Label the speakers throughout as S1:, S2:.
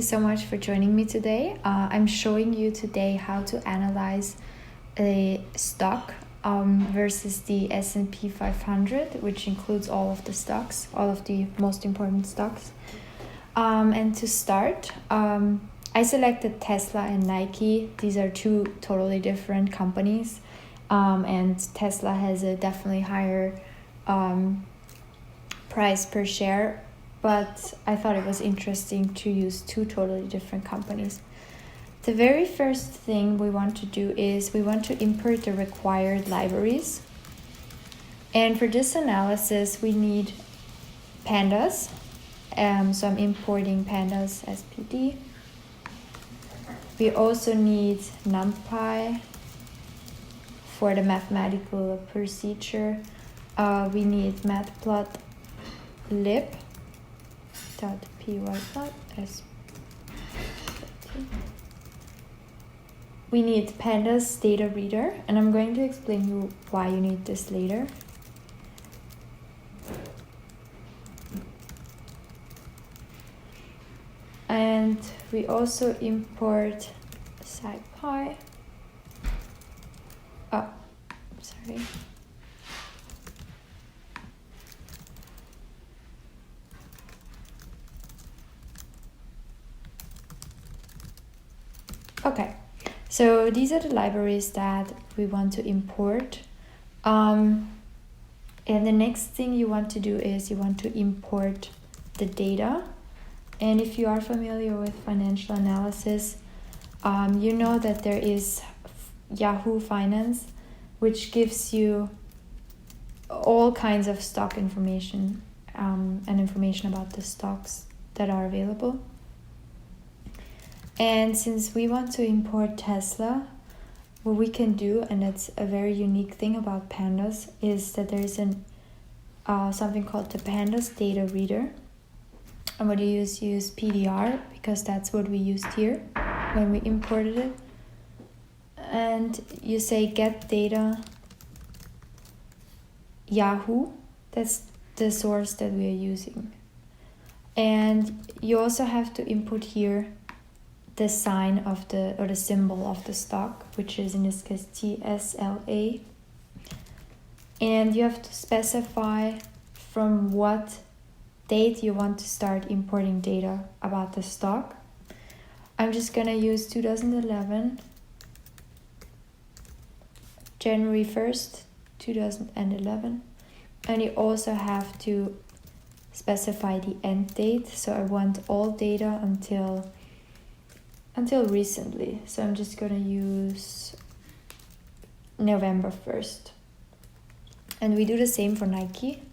S1: so much for joining me today. I'm showing you today how to analyze a stock versus the S&P 500, which includes all of the stocks, all of the most important stocks. And to start, I selected Tesla and Nike. These are two totally different companies, and Tesla has a definitely higher price per share, but I thought it was interesting to use two totally different companies. The very first thing we want to do is we want to import the required libraries. And for this analysis, we need pandas. So I'm importing pandas as PD. We also need NumPy for the mathematical procedure. We need matplotlib.py plot as we need pandas data reader, and I'm going to explain you why you need this later. And we also import SciPy. Oh, sorry. Okay, so these are the libraries that we want to import. And the next thing you want to do is you want to import the data. And if you are familiar with financial analysis, you know that there is Yahoo Finance, which gives you all kinds of stock information and information about the stocks that are available. And since we want to import Tesla, what we can do, and it's a very unique thing about pandas, is that there is something called the pandas data reader. And what you use PDR, because that's what we used here when we imported it. And you say get data Yahoo. That's the source that we are using. And you also have to input here the sign of the symbol of the stock, which is in this case TSLA. And you have to specify from what date you want to start importing data about the stock. I'm just gonna use 2011, January 1st, 2011. And you also have to specify the end date. So I want all data until recently. So I'm just gonna use November 1st. And we do the same for Nike.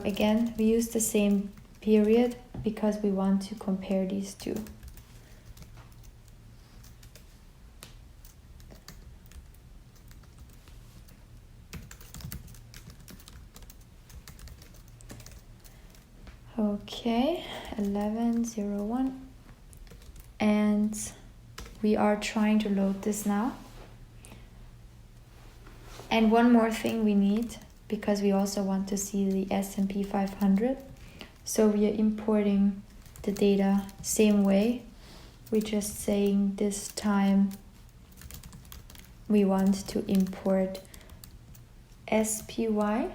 S1: Again, we use the same period because we want to compare these two. Okay, 11:01, and we are trying to load this now. And one more thing we need, because we also want to see the S&P 500. So we are importing the data same way. We're just saying this time we want to import SPY,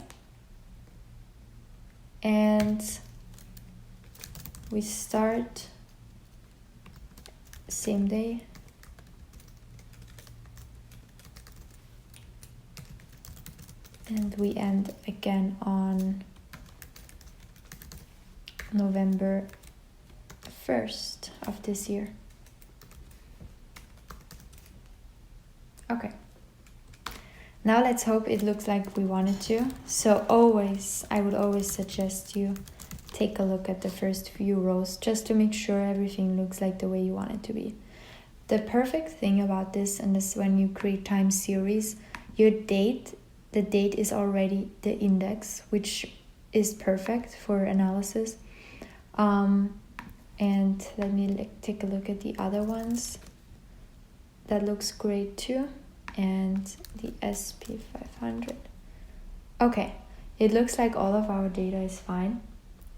S1: and we start same day. And we end again on November 1st of this year. Okay. Now let's hope it looks like we wanted to. So I would always suggest you take a look at the first few rows just to make sure everything looks like the way you want it to be. The perfect thing about this, and this when you create time series, the date is already the index, which is perfect for analysis. And let me take a look at the other ones. That looks great too. and the SP500. Okay, it looks like all of our data is fine.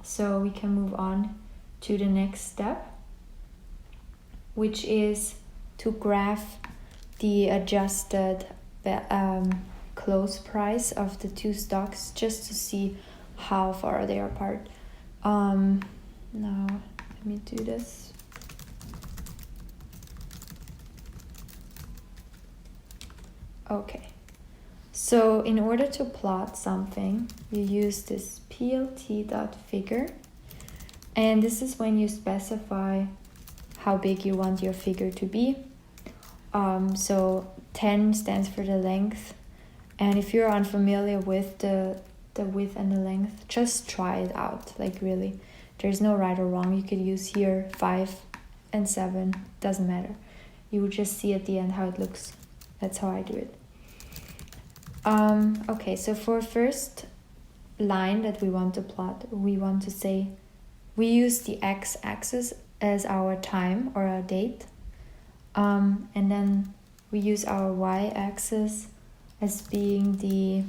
S1: So we can move on to the next step, which is to graph the adjusted close price of the two stocks, just to see how far they are apart. Now let me do this. Okay, so in order to plot something, you use this plt.figure, and this is when you specify how big you want your figure to be. So 10 stands for the length, and if you're unfamiliar with the width and the length, just try it out. Like, really, there's no right or wrong. You could use here 5 and 7, doesn't matter. You would just see at the end how it looks. That's how I do it. Okay, so for first line that we want to plot, we want to say we use the x-axis as our time or our date, and then we use our y-axis as being the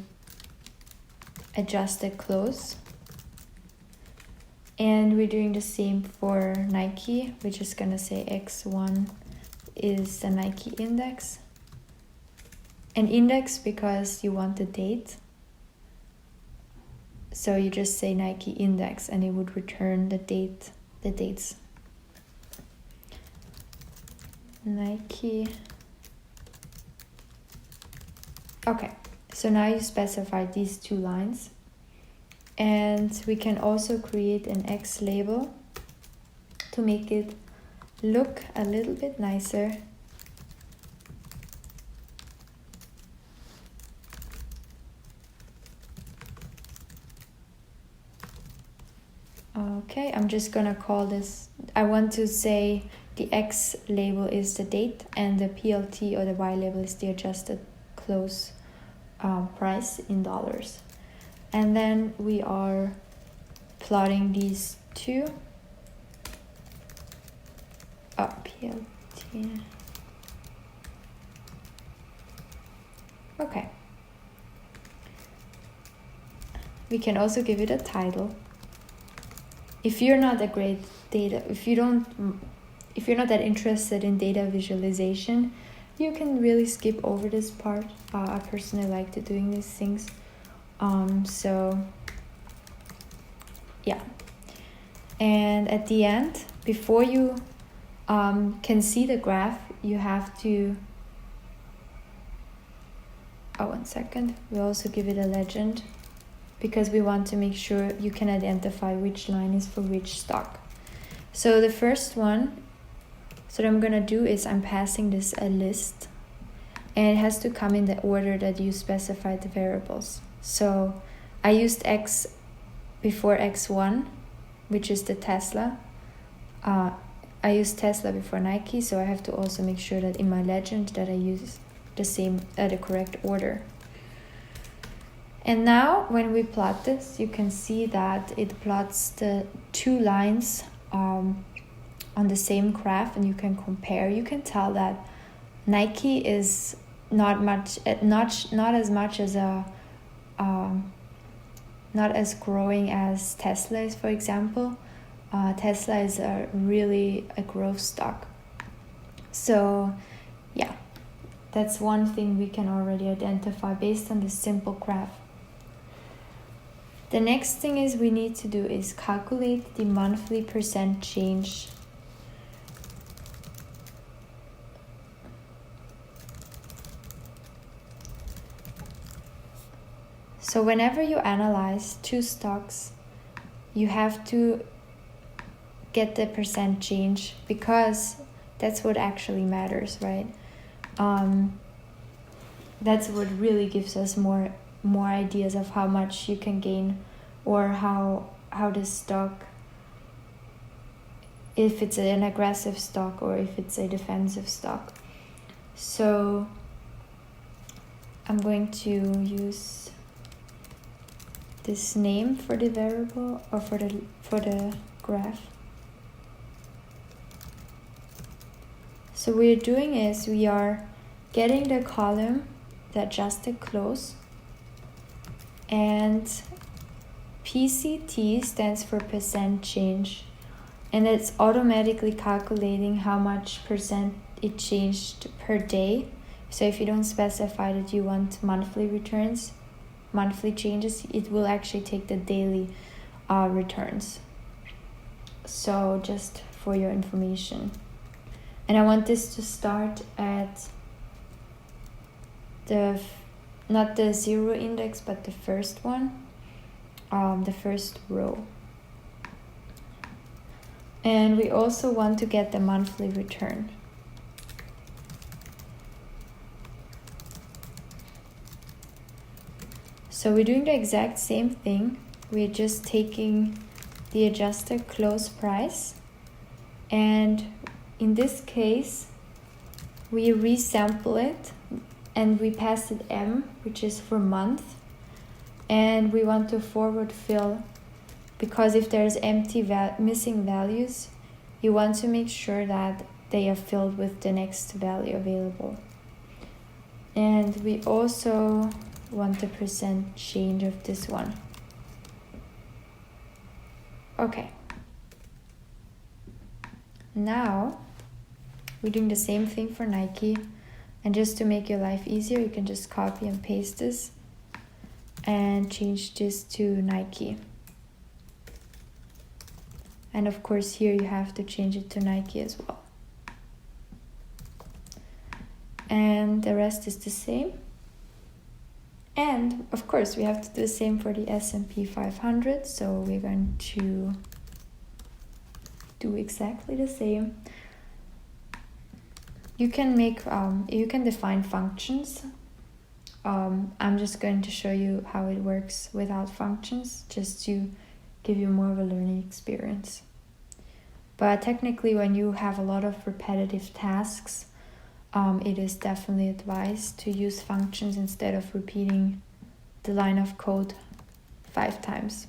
S1: adjusted close, and we're doing the same for Nike. We're just gonna say x1 is the Nike index, an index because you want the date, so you just say Nike index and it would return the dates. Nike. Okay, so now you specify these two lines, and we can also create an X label to make it look a little bit nicer. Okay, I'm just gonna call this, I want to say the X label is the date and the PLT or the Y label is the adjusted close price in dollars. And then we are plotting these two. PLT. Okay. We can also give it a title. If you're not if you're not that interested in data visualization, you can really skip over this part. I personally like to doing these things. So yeah. And at the end, before you can see the graph, you have to, one second, we also give it a legend, because we want to make sure you can identify which line is for which stock. So the first one, so what I'm gonna do is I'm passing this a list, and it has to come in the order that you specified the variables. So I used X before X1, which is the Tesla. I used Tesla before Nike, so I have to also make sure that in my legend that I use the correct order. And now when we plot this, you can see that it plots the two lines on the same graph, and you can compare. You can tell that Nike is not as growing as Tesla is, for example. Tesla is really a growth stock. So yeah, that's one thing we can already identify based on this simple graph. The next thing is we need to do is calculate the monthly percent change. So whenever you analyze two stocks, you have to get the percent change, because that's what actually matters, right? That's what really gives us more ideas of how much you can gain, or how this stock, if it's an aggressive stock or if it's a defensive stock. So I'm going to use this name for the variable, or for the graph. So what we're doing is we are getting the column, the adjusted close, and PCT stands for percent change, and it's automatically calculating how much percent it changed per day. So if you don't specify that you want monthly returns, monthly changes, it will actually take the daily returns. So just for your information. And I want this to start at not the zero index, but the first one, the first row. And we also want to get the monthly return. So we're doing the exact same thing. We're just taking the adjusted close price, and in this case we resample it and we pass it M, which is for month, and we want to forward fill, because if there's missing values, you want to make sure that they are filled with the next value available. And we also want the percent change of this one. Okay. Now we're doing the same thing for Nike, and just to make your life easier, you can just copy and paste this and change this to Nike. And of course here you have to change it to Nike as well. And the rest is the same. And of course we have to do the same for the S&P 500, so we're going to do exactly the same. You can make you can define functions. I'm just going to show you how it works without functions, just to give you more of a learning experience. But technically, when you have a lot of repetitive tasks, it is definitely advised to use functions instead of repeating the line of code 5 times.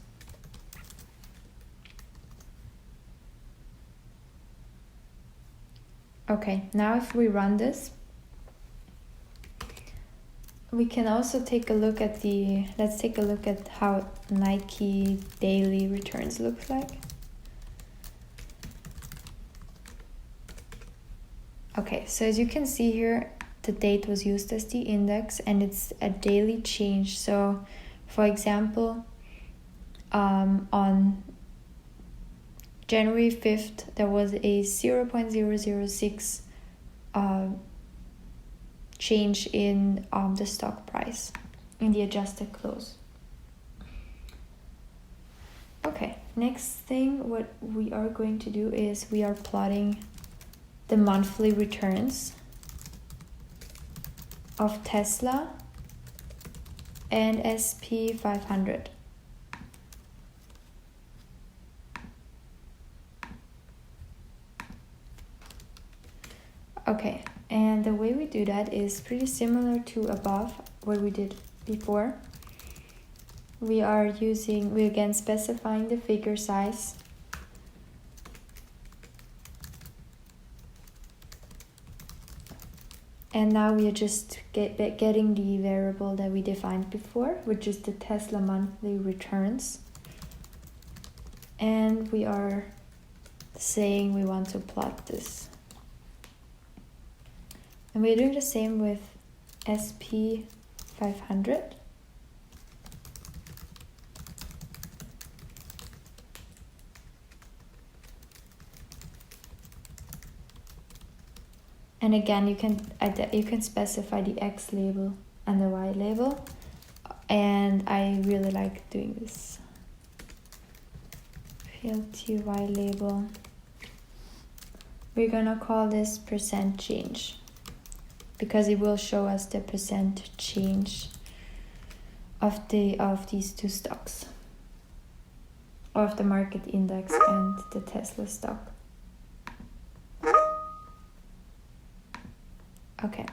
S1: Okay, now if we run this, we can also take a look at let's take a look at how Nike daily returns looks like. Okay, so as you can see here, the date was used as the index and it's a daily change. So for example, on January 5th, there was a 0.006 change in the stock price in the adjusted close. Okay, next thing what we are going to do is we are plotting the monthly returns of Tesla and SP 500. Okay, and the way we do that is pretty similar to above, what we did before. We are again specifying the figure size. And now we are just getting the variable that we defined before, which is the Tesla monthly returns. And we are saying we want to plot this. And we're doing the same with SP 500. And again, you can specify the X label and the Y label. And I really like doing this. PLTY label. We're gonna call this percent change, because it will show us the percent change of these two stocks, of the market index and the Tesla stock. Okay.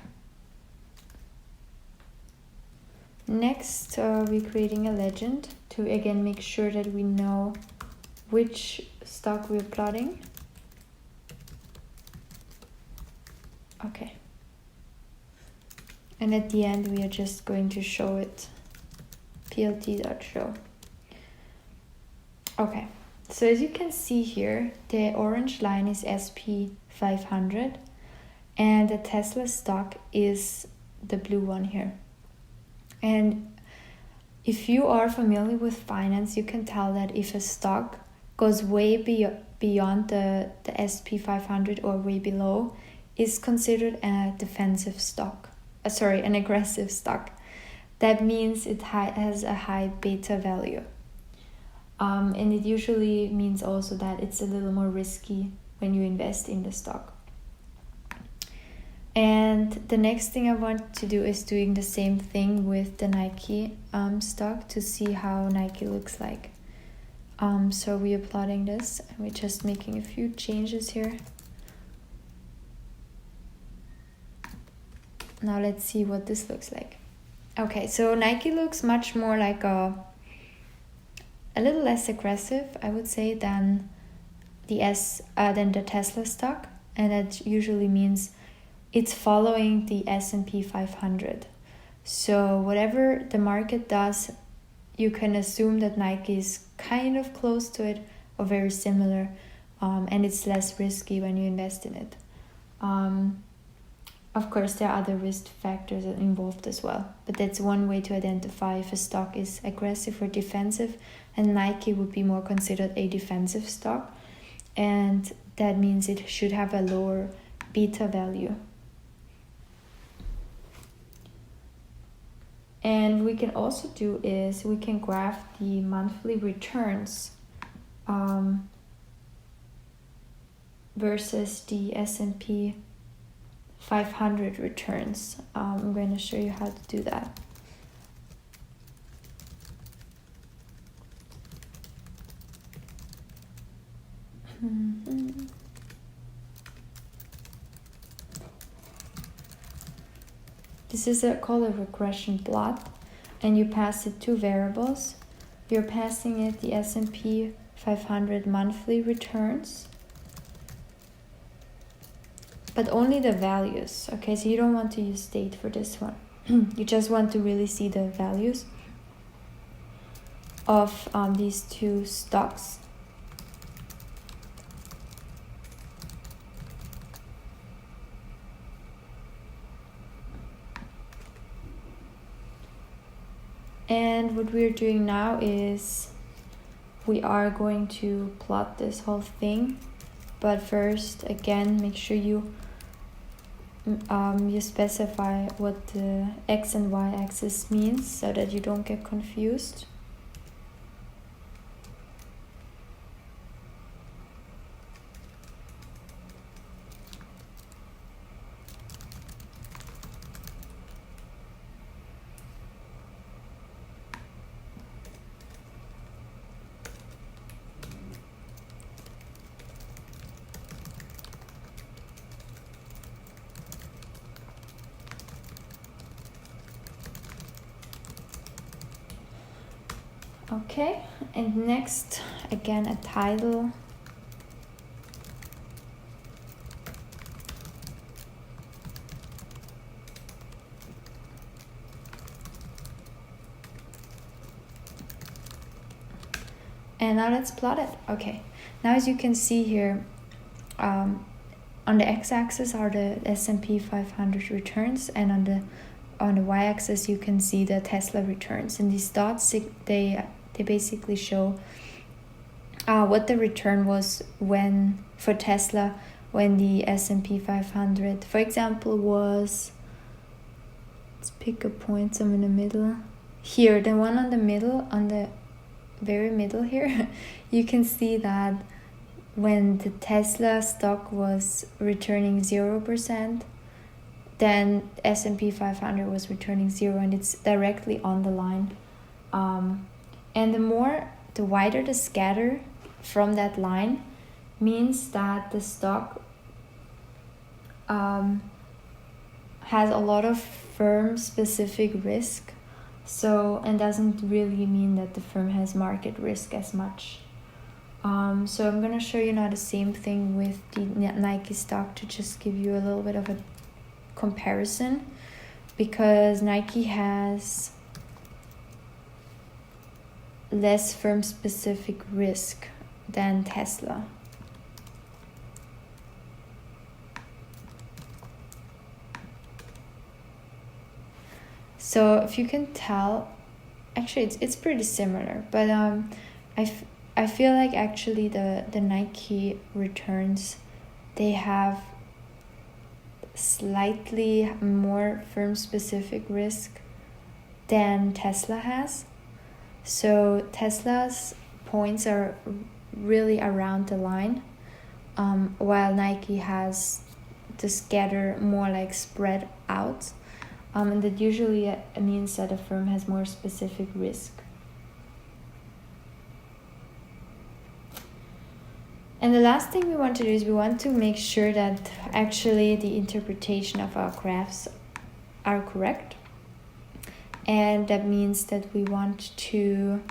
S1: Next, we're creating a legend to again make sure that we know which stock we're plotting. Okay. And at the end, we are just going to show it, plt.show. Okay, so as you can see here, the orange line is SP 500 and the Tesla stock is the blue one here. And if you are familiar with finance, you can tell that if a stock goes way beyond the SP 500 or way below, is considered a defensive stock. An aggressive stock. That means it has a high beta value. And it usually means also that it's a little more risky when you invest in the stock. And the next thing I want to do is doing the same thing with the Nike stock to see how Nike looks like. So we are plotting this and we're just making a few changes here. Now let's see what this looks like. Okay, so Nike looks much more like a little less aggressive, I would say, than the Tesla stock, and that usually means it's following the S&P 500. So whatever the market does, you can assume that Nike is kind of close to it or very similar, and it's less risky when you invest in it. Of course, there are other risk factors involved as well, but that's one way to identify if a stock is aggressive or defensive, and Nike would be more considered a defensive stock, and that means it should have a lower beta value. And we can also do is we can graph the monthly returns versus the S&P 500 returns. I'm going to show you how to do that. This is called a regression plot, and you pass it two variables. You're passing it the S&P 500 monthly returns, but only the values. Okay, so you don't want to use date for this one. You just want to really see the values of these two stocks. And what we're doing now is we are going to plot this whole thing, but first, again, make sure you specify what the X and Y axis means so that you don't get confused. Okay, and next, again, a title. And now let's plot it. Okay, now as you can see here, on the x-axis are the S&P 500 returns, and on the y-axis you can see the Tesla returns. And these dots, they basically show what the return was for Tesla when the S&P 500, for example, was, let's pick a point, some in the middle. Here, the one on the middle, on the very middle here, you can see that when the Tesla stock was returning 0%, then S&P 500 was returning 0, and it's directly on the line. And the wider the scatter from that line means that the stock has a lot of firm-specific risk. So, and doesn't really mean that the firm has market risk as much. So I'm gonna show you now the same thing with the Nike stock to just give you a little bit of a comparison. because Nike has less firm-specific risk than Tesla. So if you can tell, actually it's pretty similar, but I feel like actually the Nike returns, they have slightly more firm specific risk than Tesla has. So Tesla's points are really around the line, while Nike has the scatter more like spread out, and that usually means that a firm has more specific risk. And the last thing we want to do is we want to make sure that actually the interpretation of our graphs are correct. And that means that we want to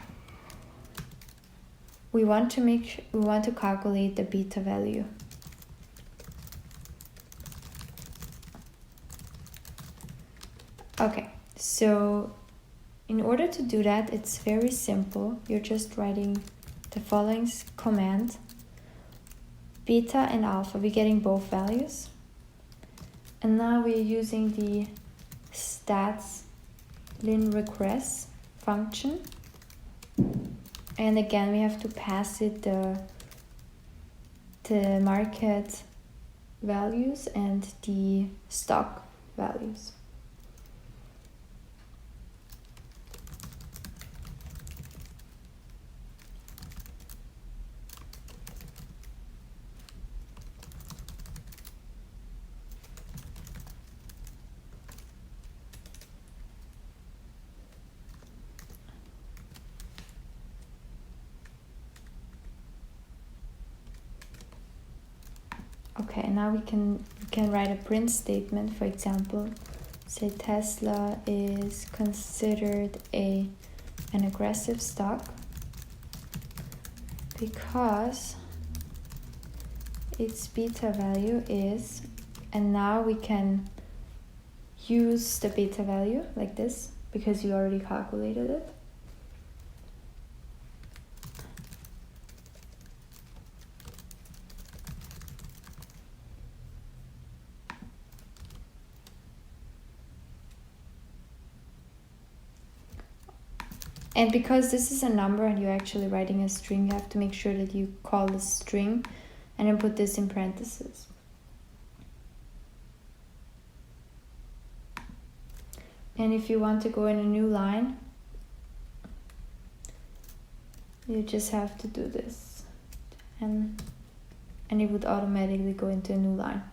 S1: calculate the beta value. Okay, so in order to do that, it's very simple. You're just writing the following command. Beta and alpha, we're getting both values. And now we're using the stats lin regress function. And again, we have to pass it the market values and the stock values. Okay, now we can write a print statement. For example, say Tesla is considered an aggressive stock because its beta value is, and now we can use the beta value like this because you already calculated it. And because this is a number and you're actually writing a string, you have to make sure that you call the string and then put this in parentheses. And if you want to go in a new line, you just have to do this. And it would automatically go into a new line.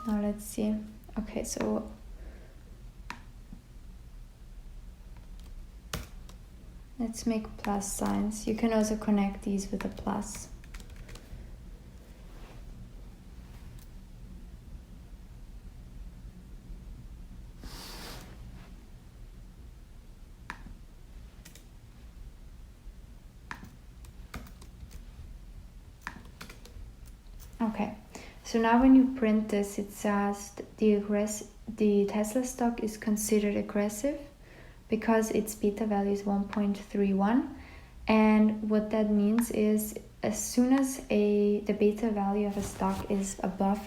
S1: Now let's see. Okay, so let's make plus signs. You can also connect these with a plus. Okay. So now when you print this, it says the Tesla stock is considered aggressive because its beta value is 1.31. And what that means is as soon as the beta value of a stock is above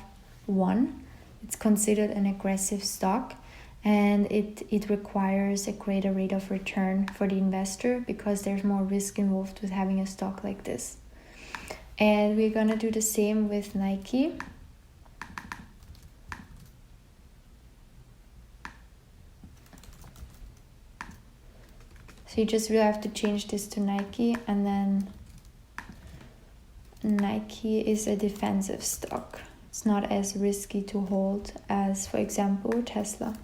S1: 1, it's considered an aggressive stock, and it requires a greater rate of return for the investor because there's more risk involved with having a stock like this. And we're gonna do the same with Nike. So you just really have to change this to Nike, and then Nike is a defensive stock. It's not as risky to hold as, for example, Tesla.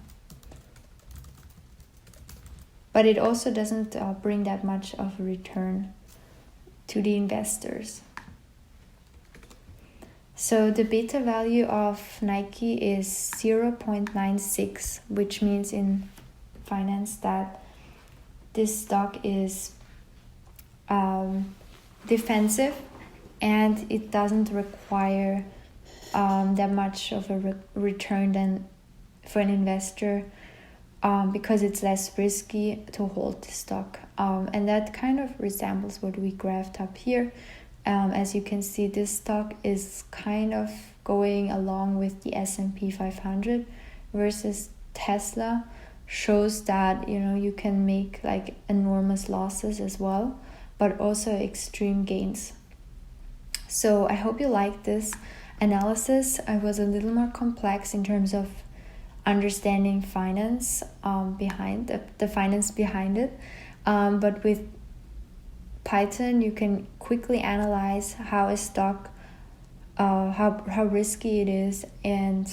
S1: But it also doesn't bring that much of a return to the investors. So the beta value of Nike is 0.96, which means in finance that this stock is defensive and it doesn't require that much of a return than for an investor, because it's less risky to hold the stock. And that kind of resembles what we graphed up here. As you can see, this stock is kind of going along with the S&P 500 versus Tesla. Shows that, you know, you can make like enormous losses as well, but also extreme gains. So I hope you like this analysis. I was a little more complex in terms of understanding finance behind the finance behind it, but with Python you can quickly analyze how a stock how risky it is. And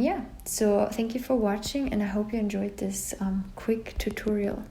S1: yeah, so thank you for watching, and I hope you enjoyed this quick tutorial.